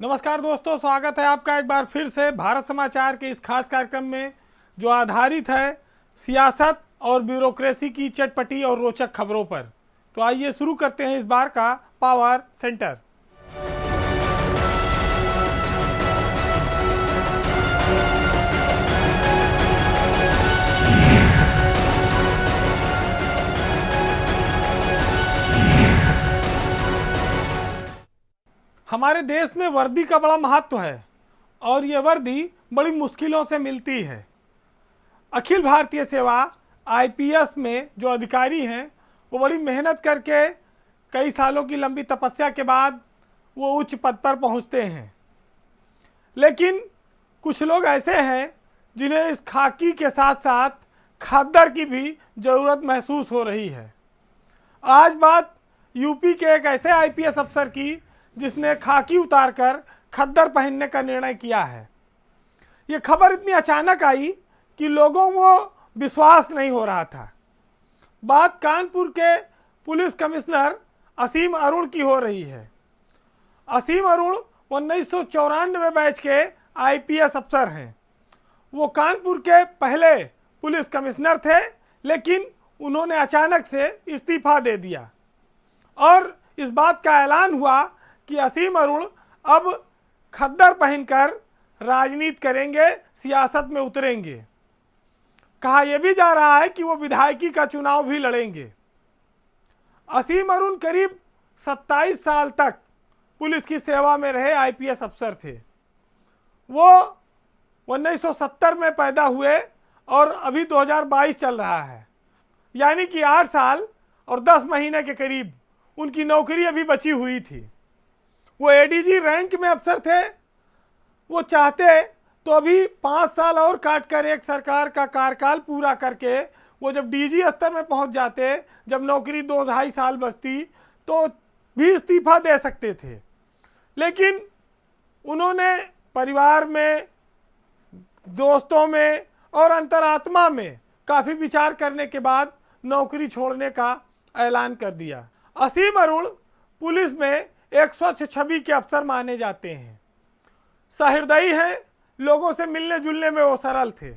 नमस्कार दोस्तों, स्वागत है आपका एक बार फिर से भारत समाचार के इस खास कार्यक्रम में जो आधारित है सियासत और ब्यूरोक्रेसी की चटपटी और रोचक खबरों पर। तो आइए शुरू करते हैं इस बार का पावर सेंटर। हमारे देश में वर्दी का बड़ा महत्व है और ये वर्दी बड़ी मुश्किलों से मिलती है। अखिल भारतीय सेवा आईपीएस में जो अधिकारी हैं वो बड़ी मेहनत करके कई सालों की लंबी तपस्या के बाद वो उच्च पद पर पहुंचते हैं। लेकिन कुछ लोग ऐसे हैं जिन्हें इस खाकी के साथ साथ खद्दर की भी ज़रूरत महसूस हो रही है। आज बात यूपी के एक ऐसे आईपीएस अफसर की जिसने खाकी उतारकर खद्दर पहनने का निर्णय किया है। ये खबर इतनी अचानक आई कि लोगों को विश्वास नहीं हो रहा था। बात कानपुर के पुलिस कमिश्नर असीम अरुण की हो रही है। असीम अरुण 1994 बैच के आईपीएस अफसर हैं। वो कानपुर के पहले पुलिस कमिश्नर थे, लेकिन उन्होंने अचानक से इस्तीफा दे दिया और इस बात का ऐलान हुआ कि असीम अरुण अब खद्दर पहनकर राजनीति करेंगे, सियासत में उतरेंगे। कहा यह भी जा रहा है कि वो विधायकी का चुनाव भी लड़ेंगे। असीम अरुण करीब 27 साल तक पुलिस की सेवा में रहे आईपीएस अफसर थे। वो 1970 में पैदा हुए और अभी 2022 चल रहा है, यानी कि 8 साल और 10 महीने के करीब उनकी नौकरी अभी बची हुई थी। वो एडीजी रैंक में अफसर थे। वो चाहते तो अभी 5 साल और काट कर एक सरकार का कार्यकाल पूरा करके वो जब डीजी स्तर में पहुंच जाते, जब नौकरी 2-2.5 साल बचती, तो भी इस्तीफा दे सकते थे। लेकिन उन्होंने परिवार में, दोस्तों में और अंतरात्मा में काफ़ी विचार करने के बाद नौकरी छोड़ने का ऐलान कर दिया। असीम अरुण पुलिस में एक स्वच्छ छवि के अफसर माने जाते हैं। सहृदयी हैं, लोगों से मिलने जुलने में वो सरल थे।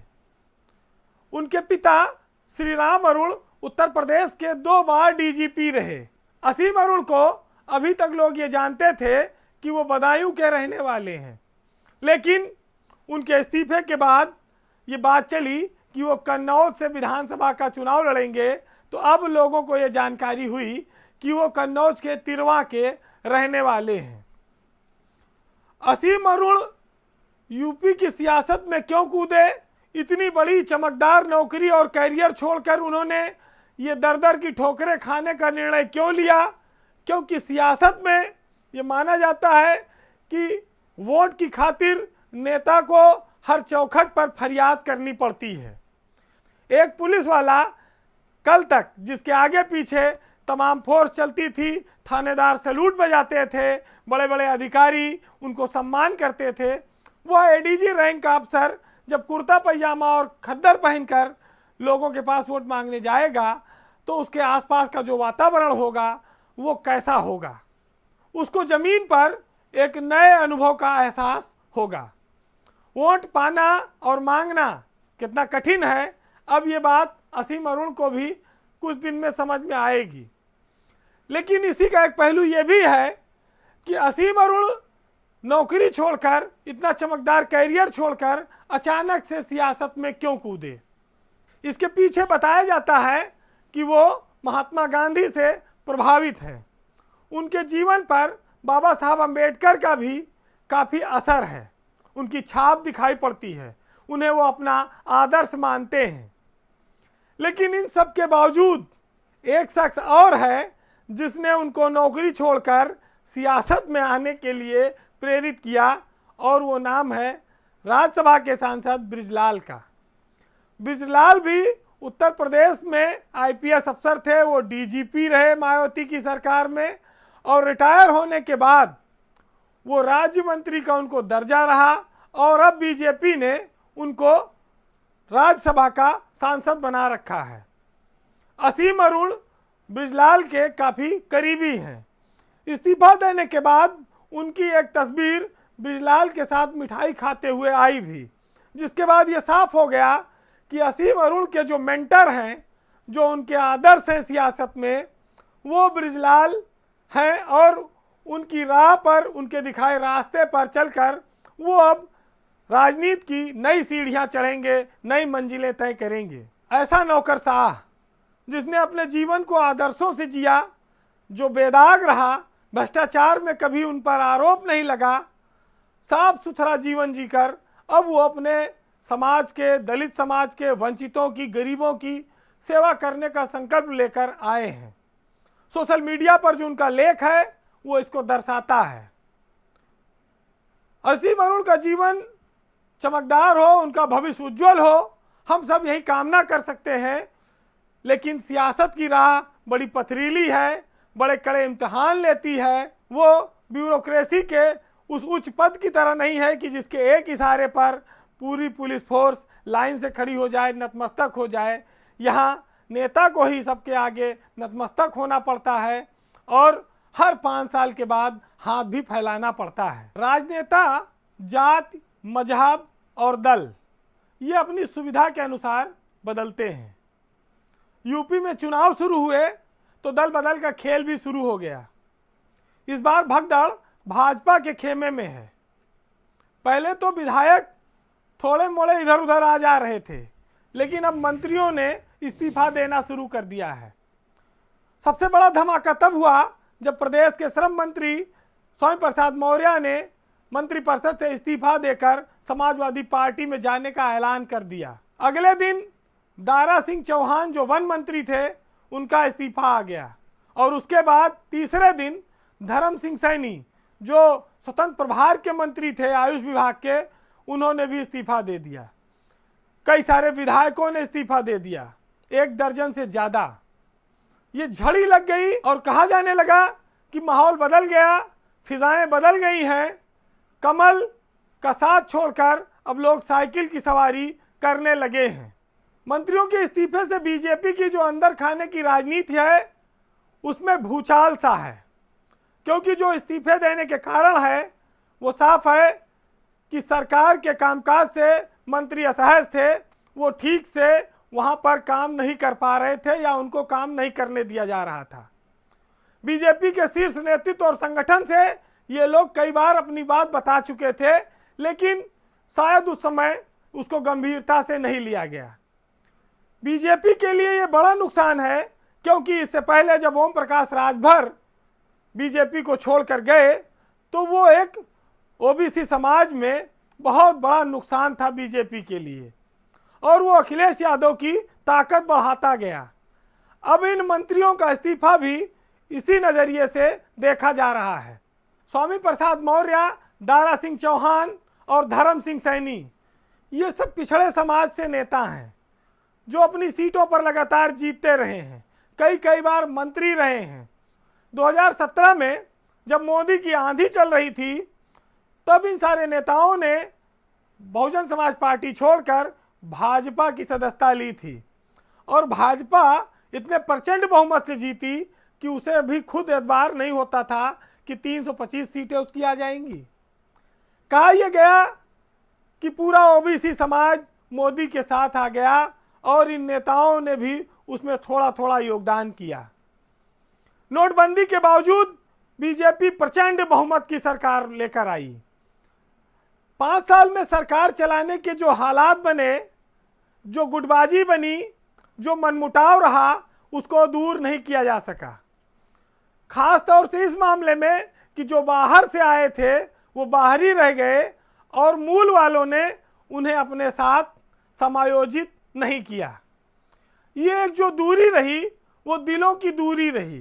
उनके पिता श्री राम अरुण उत्तर प्रदेश के 2 बार डीजीपी रहे। असीम अरुण को अभी तक लोग ये जानते थे कि वो बदायूं के रहने वाले हैं, लेकिन उनके इस्तीफे के बाद ये बात चली कि वो कन्नौज से विधानसभा का चुनाव लड़ेंगे। तो अब लोगों को ये जानकारी हुई कि वो कन्नौज के तिरवा के रहने वाले हैं। असीम अरुण यूपी की सियासत में क्यों कूदे? इतनी बड़ी चमकदार नौकरी और कैरियर छोड़कर उन्होंने ये दर-दर की ठोकरें खाने का निर्णय क्यों लिया? क्योंकि सियासत में ये माना जाता है कि वोट की खातिर नेता को हर चौखट पर फरियाद करनी पड़ती है। एक पुलिस वाला कल तक जिसके आगे पीछे तमाम फोर्स चलती थी, थानेदार सैल्यूट बजाते थे, बड़े बड़े अधिकारी उनको सम्मान करते थे, वह एडीजी रैंक का अफसर जब कुर्ता पैजामा और खद्दर पहनकर लोगों के पास वोट मांगने जाएगा तो उसके आसपास का जो वातावरण होगा वो कैसा होगा? उसको ज़मीन पर एक नए अनुभव का एहसास होगा। वोट पाना और मांगना कितना कठिन है, अब ये बात असीम अरुण को भी कुछ दिन में समझ में आएगी। लेकिन इसी का एक पहलू ये भी है कि असीम अरुण नौकरी छोड़कर, इतना चमकदार कैरियर छोड़कर अचानक से सियासत में क्यों कूदे? इसके पीछे बताया जाता है कि वो महात्मा गांधी से प्रभावित हैं। उनके जीवन पर बाबा साहब अम्बेडकर का भी काफ़ी असर है, उनकी छाप दिखाई पड़ती है, उन्हें वो अपना आदर्श मानते हैं। लेकिन इन सब के बावजूद एक शख्स और है जिसने उनको नौकरी छोड़कर सियासत में आने के लिए प्रेरित किया, और वो नाम है राज्यसभा के सांसद बृजलाल का। बृजलाल भी उत्तर प्रदेश में आईपीएस अफसर थे। वो डीजीपी रहे मायावती की सरकार में, और रिटायर होने के बाद वो राज्य मंत्री का उनको दर्जा रहा, और अब बीजेपी ने उनको राज्यसभा का सांसद बना रखा है। असीम अरुण बृजलाल के काफ़ी करीबी हैं। इस्तीफा देने के बाद उनकी एक तस्वीर बृजलाल के साथ मिठाई खाते हुए आई भी, जिसके बाद ये साफ हो गया कि असीम अरुण के जो मेंटर हैं, जो उनके आदर्श हैं सियासत में, वो बृजलाल हैं और उनकी राह पर, उनके दिखाए रास्ते पर चलकर वो अब राजनीति की नई सीढ़ियां चढ़ेंगे, नई मंजिलें तय करेंगे। ऐसा नौकरशाह जिसने अपने जीवन को आदर्शों से जिया, जो बेदाग रहा, भ्रष्टाचार में कभी उन पर आरोप नहीं लगा, साफ सुथरा जीवन जीकर अब वो अपने समाज के, दलित समाज के, वंचितों की, गरीबों की सेवा करने का संकल्प लेकर आए हैं। सोशल मीडिया पर जो उनका लेख है वो इसको दर्शाता है। असीम अरुण का जीवन चमकदार हो, उनका भविष्य उज्जवल हो, हम सब यही कामना कर सकते हैं। लेकिन सियासत की राह बड़ी पथरीली है, बड़े कड़े इम्तिहान लेती है। वो ब्यूरोक्रेसी के उस उच्च पद की तरह नहीं है कि जिसके एक इशारे पर पूरी पुलिस फोर्स लाइन से खड़ी हो जाए, नतमस्तक हो जाए। यहाँ नेता को ही सबके आगे नतमस्तक होना पड़ता है और हर 5 साल के बाद हाथ भी फैलाना पड़ता है। राजनेता जाति, मजहब और दल ये अपनी सुविधा के अनुसार बदलते हैं। यूपी में चुनाव शुरू हुए तो दल बदल का खेल भी शुरू हो गया। इस बार भगदड़ भाजपा के खेमे में है। पहले तो विधायक थोड़े मोड़े इधर उधर आ जा रहे थे, लेकिन अब मंत्रियों ने इस्तीफा देना शुरू कर दिया है। सबसे बड़ा धमाका तब हुआ जब प्रदेश के श्रम मंत्री स्वामी प्रसाद मौर्य ने मंत्रिपरिषद से इस्तीफा देकर समाजवादी पार्टी में जाने का ऐलान कर दिया। अगले दिन दारा सिंह चौहान जो वन मंत्री थे उनका इस्तीफा आ गया और उसके बाद तीसरे दिन धर्म सिंह सैनी जो स्वतंत्र प्रभार के मंत्री थे आयुष विभाग के, उन्होंने भी इस्तीफा दे दिया। कई सारे विधायकों ने इस्तीफा दे दिया, 1 दर्जन से ज़्यादा। ये झड़ी लग गई और कहा जाने लगा कि माहौल बदल गया, फिजाएं बदल गई हैं। कमल का साथ छोड़कर अब लोग साइकिल की सवारी करने लगे हैं। मंत्रियों के इस्तीफे से बीजेपी की जो अंदर खाने की राजनीति है उसमें भूचाल सा है, क्योंकि जो इस्तीफे देने के कारण है वो साफ है कि सरकार के कामकाज से मंत्री असहज थे। वो ठीक से वहाँ पर काम नहीं कर पा रहे थे या उनको काम नहीं करने दिया जा रहा था। बीजेपी के शीर्ष नेतृत्व और संगठन से ये लोग कई बार अपनी बात बता चुके थे, लेकिन शायद उस समय उसको गंभीरता से नहीं लिया गया। बीजेपी के लिए ये बड़ा नुकसान है, क्योंकि इससे पहले जब ओम प्रकाश राजभर बीजेपी को छोड़कर गए तो वो एक ओबीसी समाज में बहुत बड़ा नुकसान था बीजेपी के लिए, और वो अखिलेश यादव की ताकत बढ़ाता गया। अब इन मंत्रियों का इस्तीफा भी इसी नज़रिए से देखा जा रहा है। स्वामी प्रसाद मौर्य, दारा सिंह चौहान और धर्म सिंह सैनी ये सब पिछड़े समाज से नेता हैं जो अपनी सीटों पर लगातार जीतते रहे हैं, कई बार मंत्री रहे हैं। 2017 में जब मोदी की आंधी चल रही थी तब इन सारे नेताओं ने बहुजन समाज पार्टी छोड़कर भाजपा की सदस्यता ली थी और भाजपा इतने प्रचंड बहुमत से जीती कि उसे भी खुद एतबार नहीं होता था कि 325 सीटें उसकी आ जाएंगी। कहा यह गया कि पूरा ओबीसी समाज मोदी के साथ आ गया और इन नेताओं ने भी उसमें थोड़ा थोड़ा योगदान किया। नोटबंदी के बावजूद बीजेपी प्रचंड बहुमत की सरकार लेकर आई। 5 साल में सरकार चलाने के जो हालात बने, जो गुटबाजी बनी, जो मनमुटाव रहा, उसको दूर नहीं किया जा सका। खास तौर से इस मामले में कि जो बाहर से आए थे वो बाहर ही रह गए और मूल वालों ने उन्हें अपने साथ समायोजित नहीं किया। ये एक जो दूरी रही वो दिलों की दूरी रही,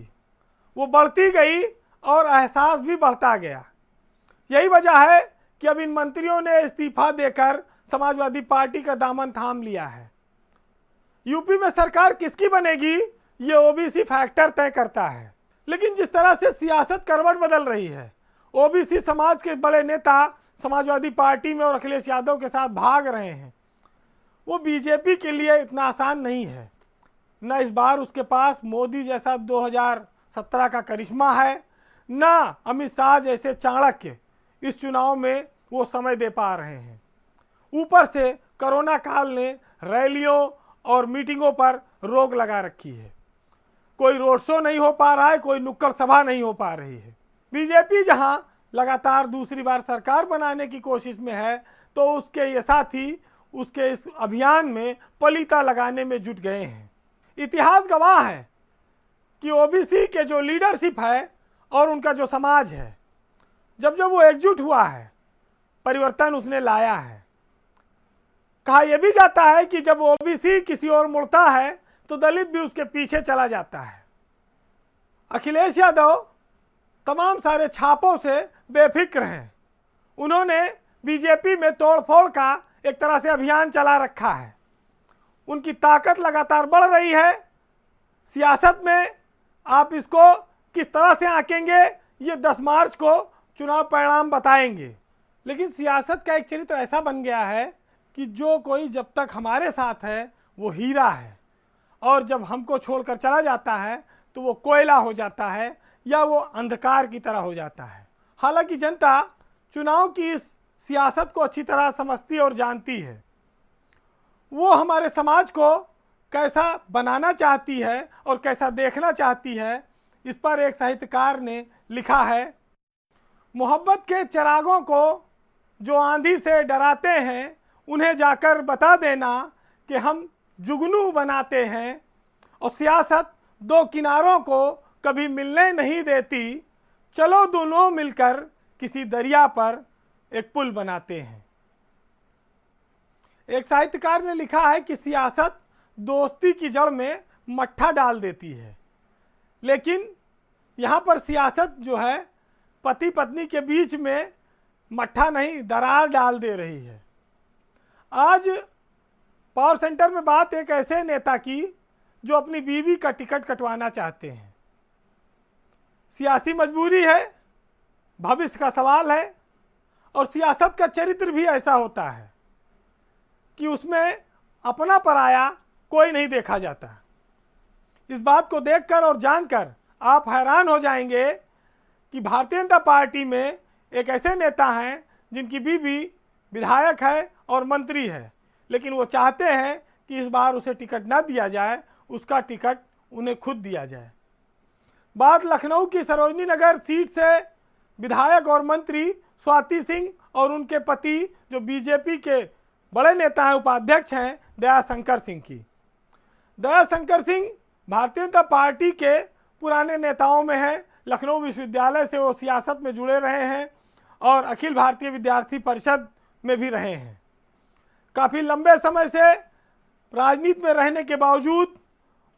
वो बढ़ती गई और एहसास भी बढ़ता गया। यही वजह है कि अब इन मंत्रियों ने इस्तीफा देकर समाजवादी पार्टी का दामन थाम लिया है। यूपी में सरकार किसकी बनेगी ये ओबीसी फैक्टर तय करता है, लेकिन जिस तरह से सियासत करवट बदल रही है, ओबीसी समाज के बड़े नेता समाजवादी पार्टी में और अखिलेश यादव के साथ भाग रहे हैं, वो बीजेपी के लिए इतना आसान नहीं है। न इस बार उसके पास मोदी जैसा 2017 का करिश्मा है, न अमित शाह जैसे चाणक्य इस चुनाव में वो समय दे पा रहे हैं। ऊपर से कोरोना काल ने रैलियों और मीटिंगों पर रोक लगा रखी है। कोई रोड शो नहीं हो पा रहा है, कोई नुक्कड़ सभा नहीं हो पा रही है। बीजेपी जहां लगातार दूसरी बार सरकार बनाने की कोशिश में है, तो उसके ये साथी उसके इस अभियान में पलीता लगाने में जुट गए हैं। इतिहास गवाह है कि ओबीसी के जो लीडरशिप है और उनका जो समाज है, जब जब वो एकजुट हुआ है, परिवर्तन उसने लाया है। कहा यह भी जाता है कि जब ओबीसी किसी और मुड़ता है तो दलित भी उसके पीछे चला जाता है। अखिलेश यादव तमाम सारे छापों से बेफिक्र हैं। उन्होंने बीजेपी में तोड़फोड़ का एक तरह से अभियान चला रखा है। उनकी ताकत लगातार बढ़ रही है। सियासत में आप इसको किस तरह से आंकेंगे, ये 10 मार्च को चुनाव परिणाम बताएंगे। लेकिन सियासत का एक चरित्र ऐसा बन गया है कि जो कोई जब तक हमारे साथ है वो हीरा है, और जब हमको छोड़कर चला जाता है तो वो कोयला हो जाता है या वो अंधकार की तरह हो जाता है। हालांकि जनता चुनाव की इस सियासत को अच्छी तरह समझती और जानती है। वो हमारे समाज को कैसा बनाना चाहती है और कैसा देखना चाहती है, इस पर एक साहित्यकार ने लिखा है, मोहब्बत के चिरागों को जो आंधी से डराते हैं, उन्हें जाकर बता देना कि हम जुगनू बनाते हैं, और सियासत दो किनारों को कभी मिलने नहीं देती, चलो दोनों मिलकर किसी दरिया पर एक पुल बनाते हैं। एक साहित्यकार ने लिखा है कि सियासत दोस्ती की जड़ में मट्ठा डाल देती है, लेकिन यहाँ पर सियासत जो है पति पत्नी के बीच में मट्ठा नहीं, दरार डाल दे रही है। आज पावर सेंटर में बात एक ऐसे नेता की जो अपनी बीवी का टिकट कटवाना चाहते हैं। सियासी मजबूरी है, भविष्य का सवाल है, और सियासत का चरित्र भी ऐसा होता है कि उसमें अपना पराया कोई नहीं देखा जाता। इस बात को देखकर और जानकर आप हैरान हो जाएंगे कि भारतीय जनता पार्टी में एक ऐसे नेता हैं जिनकी बीवी विधायक है और मंत्री है, लेकिन वो चाहते हैं कि इस बार उसे टिकट ना दिया जाए, उसका टिकट उन्हें खुद दिया जाए। बात लखनऊ की सरोजनी नगर सीट से विधायक और मंत्री स्वाति सिंह और उनके पति जो बीजेपी के बड़े नेता हैं, उपाध्यक्ष हैं, दयाशंकर सिंह की। दयाशंकर सिंह भारतीय जनता पार्टी के पुराने नेताओं में हैं। लखनऊ विश्वविद्यालय से वो सियासत में जुड़े रहे हैं और अखिल भारतीय विद्यार्थी परिषद में भी रहे हैं। काफ़ी लंबे समय से राजनीति में रहने के बावजूद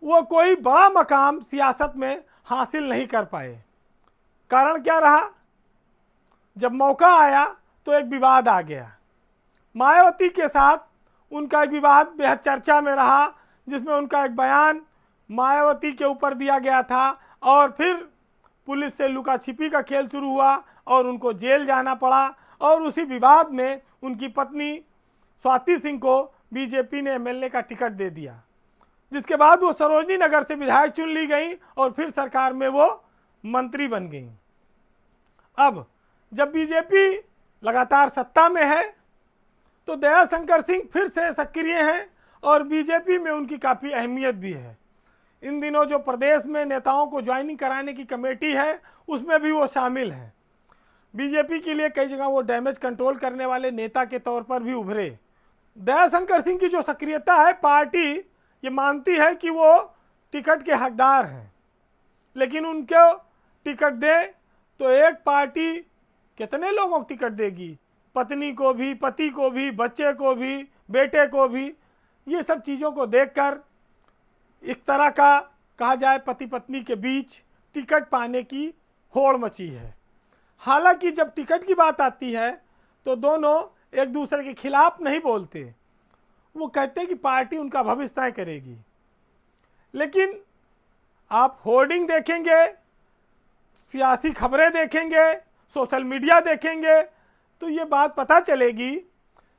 वो कोई बड़ा मकाम सियासत में हासिल नहीं कर पाए। कारण क्या रहा? जब मौका आया तो एक विवाद आ गया। मायावती के साथ उनका एक विवाद बेहद चर्चा में रहा, जिसमें उनका एक बयान मायावती के ऊपर दिया गया था, और फिर पुलिस से लुका छिपी का खेल शुरू हुआ और उनको जेल जाना पड़ा। और उसी विवाद में उनकी पत्नी स्वाति सिंह को बीजेपी ने एमएलए का टिकट दे दिया, जिसके बाद वो सरोजनी नगर से विधायक चुन ली गई और फिर सरकार में वो मंत्री बन गई। अब जब बीजेपी लगातार सत्ता में है तो दयाशंकर सिंह फिर से सक्रिय हैं और बीजेपी में उनकी काफ़ी अहमियत भी है। इन दिनों जो प्रदेश में नेताओं को ज्वाइनिंग कराने की कमेटी है, उसमें भी वो शामिल हैं। बीजेपी के लिए कई जगह वो डैमेज कंट्रोल करने वाले नेता के तौर पर भी उभरे। दयाशंकर सिंह की जो सक्रियता है, पार्टी ये मानती है कि वो टिकट के हकदार हैं, लेकिन उनको टिकट दे तो एक पार्टी कितने लोगों को टिकट देगी? पत्नी को भी, पति को भी, बच्चे को भी, बेटे को भी। ये सब चीज़ों को देखकर एक तरह का कहा जाए पति पत्नी के बीच टिकट पाने की होड़ मची है। हालांकि जब टिकट की बात आती है तो दोनों एक दूसरे के खिलाफ नहीं बोलते, वो कहते हैं कि पार्टी उनका भविष्य तय करेगी। लेकिन आप होर्डिंग देखेंगे, सियासी खबरें देखेंगे, सोशल मीडिया देखेंगे, तो ये बात पता चलेगी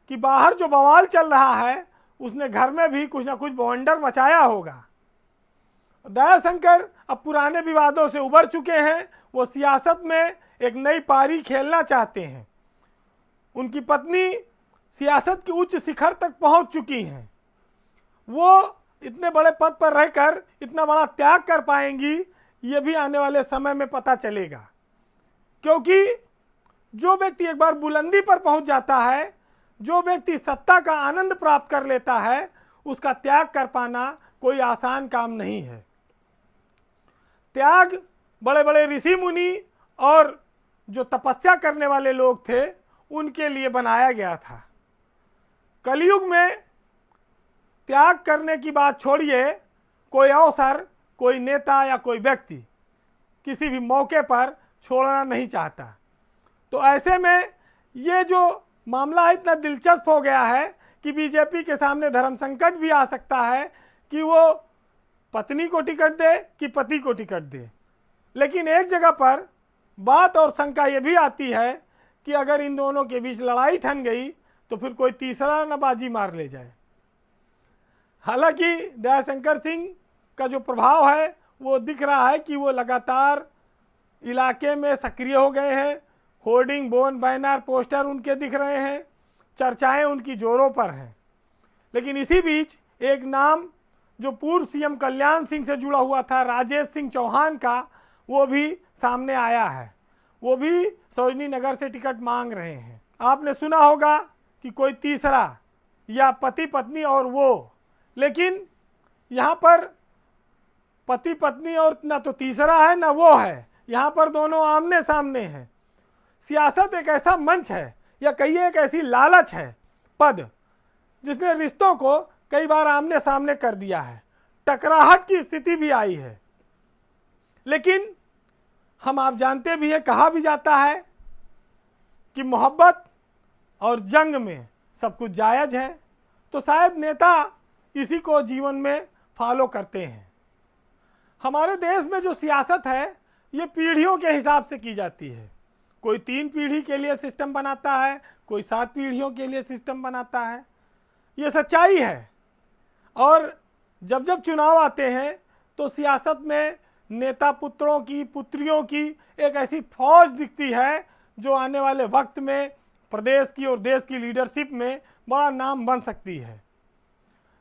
कि बाहर जो बवाल चल रहा है उसने घर में भी कुछ ना कुछ बवंडर मचाया होगा। दयाशंकर अब पुराने विवादों से उबर चुके हैं। वो सियासत में एक नई पारी खेलना चाहते हैं। उनकी पत्नी सियासत की उच्च शिखर तक पहुंच चुकी हैं। वो इतने बड़े पद पर रहकर इतना बड़ा त्याग कर पाएंगी, ये भी आने वाले समय में पता चलेगा। क्योंकि जो व्यक्ति एक बार बुलंदी पर पहुंच जाता है, जो व्यक्ति सत्ता का आनंद प्राप्त कर लेता है, उसका त्याग कर पाना कोई आसान काम नहीं है। त्याग बड़े बड़े ऋषि मुनि और जो तपस्या करने वाले लोग थे उनके लिए बनाया गया था। कलयुग में त्याग करने की बात छोड़िए, कोई अवसर, कोई नेता या कोई व्यक्ति किसी भी मौके पर छोड़ना नहीं चाहता। तो ऐसे में ये जो मामला इतना दिलचस्प हो गया है कि बीजेपी के सामने धर्म संकट भी आ सकता है कि वो पत्नी को टिकट दे कि पति को टिकट दे। लेकिन एक जगह पर बात और शंका ये भी आती है कि अगर इन दोनों के बीच लड़ाई ठन गई तो फिर कोई तीसरा न बाजी मार ले जाए। हालांकि दयाशंकर सिंह का जो प्रभाव है वो दिख रहा है कि वो लगातार इलाके में सक्रिय हो गए हैं। होर्डिंग, बोर्ड, बैनर, पोस्टर उनके दिख रहे हैं, चर्चाएं उनकी जोरों पर हैं। लेकिन इसी बीच एक नाम जो पूर्व सीएम कल्याण सिंह से जुड़ा हुआ था, राजेश सिंह चौहान का, वो भी सामने आया है। वो भी सरोजनी नगर से टिकट मांग रहे हैं। आपने सुना होगा कि कोई तीसरा या पति पत्नी और वो, लेकिन यहाँ पर पति पत्नी और ना तो तीसरा है ना वो है, यहाँ पर दोनों आमने सामने हैं। सियासत एक ऐसा मंच है या कहिए एक ऐसी लालच है, पद, जिसने रिश्तों को कई बार आमने सामने कर दिया है। टकराहट की स्थिति भी आई है। लेकिन हम आप जानते भी हैं, कहा भी जाता है कि मोहब्बत और जंग में सब कुछ जायज़ है। तो शायद नेता इसी को जीवन में फॉलो करते हैं। हमारे देश में जो सियासत है ये पीढ़ियों के हिसाब से की जाती है। कोई 3 पीढ़ी के लिए सिस्टम बनाता है, कोई 7 पीढ़ियों के लिए सिस्टम बनाता है। ये सच्चाई है। और जब जब चुनाव आते हैं तो सियासत में नेता पुत्रों की, पुत्रियों की एक ऐसी फौज दिखती है जो आने वाले वक्त में प्रदेश की और देश की लीडरशिप में बड़ा नाम बन सकती है।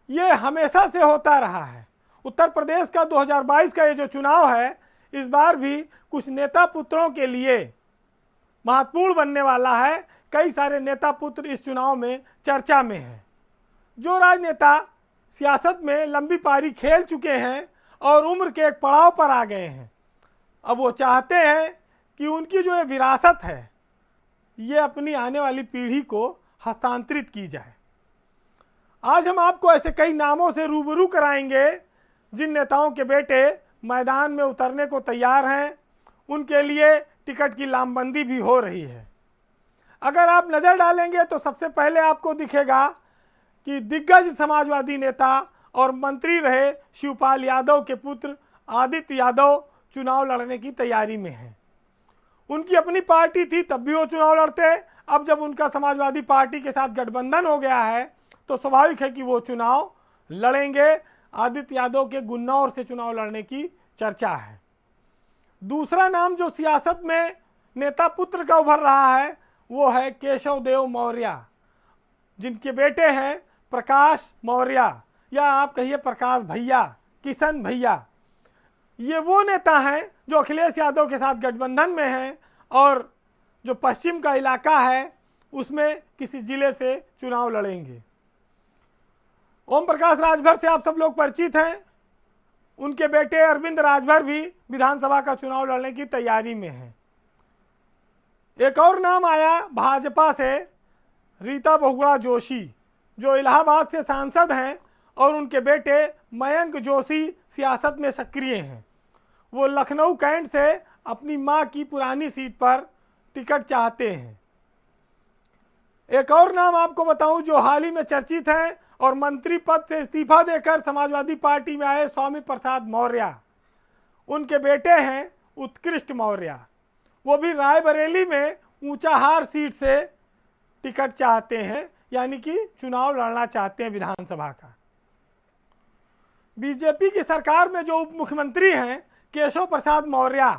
ये हमेशा से होता रहा है। उत्तर प्रदेश का 2022 का ये जो चुनाव है, इस बार भी कुछ नेता पुत्रों के लिए महत्वपूर्ण बनने वाला है। कई सारे नेता पुत्र इस चुनाव में चर्चा में हैं। जो राजनेता सियासत में लंबी पारी खेल चुके हैं और उम्र के एक पड़ाव पर आ गए हैं, अब वो चाहते हैं कि उनकी जो ये विरासत है ये अपनी आने वाली पीढ़ी को हस्तांतरित की जाए। आज हम आपको ऐसे कई नामों से रूबरू कराएंगे जिन नेताओं के बेटे मैदान में उतरने को तैयार हैं। उनके लिए टिकट की लामबंदी भी हो रही है। अगर आप नज़र डालेंगे तो सबसे पहले आपको दिखेगा कि दिग्गज समाजवादी नेता और मंत्री रहे शिवपाल यादव के पुत्र आदित्य यादव चुनाव लड़ने की तैयारी में हैं। उनकी अपनी पार्टी थी तब भी वो चुनाव लड़ते। अब जब उनका समाजवादी पार्टी के साथ गठबंधन हो गया है तो स्वाभाविक है कि वो चुनाव लड़ेंगे। आदित्य यादव के गुन्नौर से चुनाव लड़ने की चर्चा है। दूसरा नाम जो सियासत में नेता पुत्र का उभर रहा है वो है केशव देव मौर्य, जिनके बेटे हैं प्रकाश मौर्य, या आप कहिए प्रकाश भैया, किशन भैया। ये वो नेता हैं जो अखिलेश यादव के साथ गठबंधन में हैं और जो पश्चिम का इलाका है उसमें किसी जिले से चुनाव लड़ेंगे। ओम प्रकाश राजभर से आप सब लोग परिचित हैं। उनके बेटे अरविंद राजभर भी विधानसभा का चुनाव लड़ने की तैयारी में हैं। एक और नाम आया भाजपा से, रीता बहुगुणा जोशी, जो इलाहाबाद से सांसद हैं और उनके बेटे मयंक जोशी सियासत में सक्रिय हैं। वो लखनऊ कैंट से अपनी मां की पुरानी सीट पर टिकट चाहते हैं। एक और नाम आपको बताऊं जो हाल ही में चर्चित हैं और मंत्री पद से इस्तीफा देकर समाजवादी पार्टी में आए स्वामी प्रसाद मौर्य। उनके बेटे हैं उत्कृष्ट मौर्य। वो भी रायबरेली में ऊंचाहार सीट से टिकट चाहते हैं, यानी कि चुनाव लड़ना चाहते हैं विधानसभा का। बीजेपी की सरकार में जो उप मुख्यमंत्री हैं केशव प्रसाद मौर्य,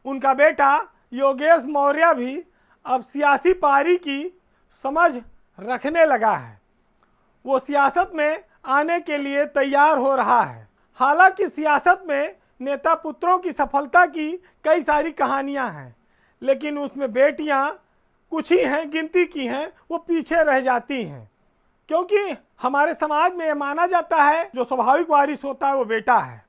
उनका बेटा योगेश मौर्य भी अब सियासी पारी की समझ रखने लगा है, वो सियासत में आने के लिए तैयार हो रहा है। हालांकि सियासत में नेता पुत्रों की सफलता की कई सारी कहानियां हैं, लेकिन उसमें बेटियां कुछ ही हैं, गिनती की हैं, वो पीछे रह जाती हैं। क्योंकि हमारे समाज में ये माना जाता है जो स्वाभाविक वारिस होता है वो बेटा है।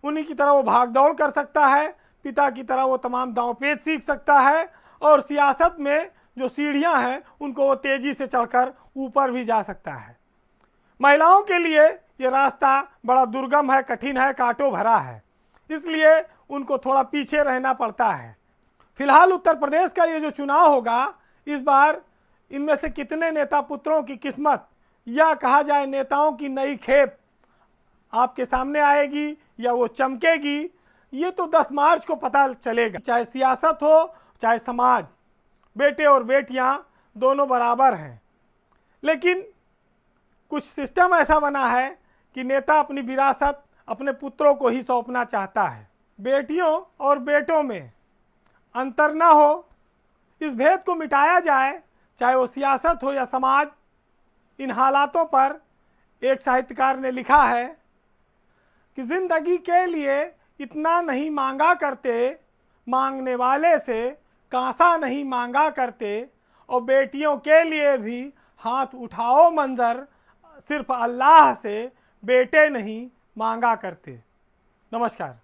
उन्हीं की तरह वो भाग दौड़ कर सकता है, पिता की तरह वो तमाम दांवपेच सीख सकता है, और सियासत में जो सीढ़ियां हैं उनको वो तेज़ी से चढ़कर ऊपर भी जा सकता है। महिलाओं के लिए ये रास्ता बड़ा दुर्गम है, कठिन है, कांटों भरा है, इसलिए उनको थोड़ा पीछे रहना पड़ता है। फिलहाल उत्तर प्रदेश का ये जो चुनाव होगा, इस बार इनमें से कितने नेता पुत्रों की किस्मत, या कहा जाए नेताओं की नई खेप आपके सामने आएगी या वो चमकेगी, ये तो 10 मार्च को पता चलेगा। चाहे सियासत हो चाहे समाज, बेटे और बेटियां दोनों बराबर हैं। लेकिन कुछ सिस्टम ऐसा बना है कि नेता अपनी विरासत अपने पुत्रों को ही सौंपना चाहता है। बेटियों और बेटों में अंतर न हो, इस भेद को मिटाया जाए, चाहे वो सियासत हो या समाज। इन हालातों पर एक साहित्यकार ने लिखा है कि जिंदगी के लिए इतना नहीं मांगा करते, मांगने वाले से कांसा नहीं मांगा करते, और बेटियों के लिए भी हाथ उठाओ मंजर, सिर्फ अल्लाह से बेटे नहीं मांगा करते। नमस्कार।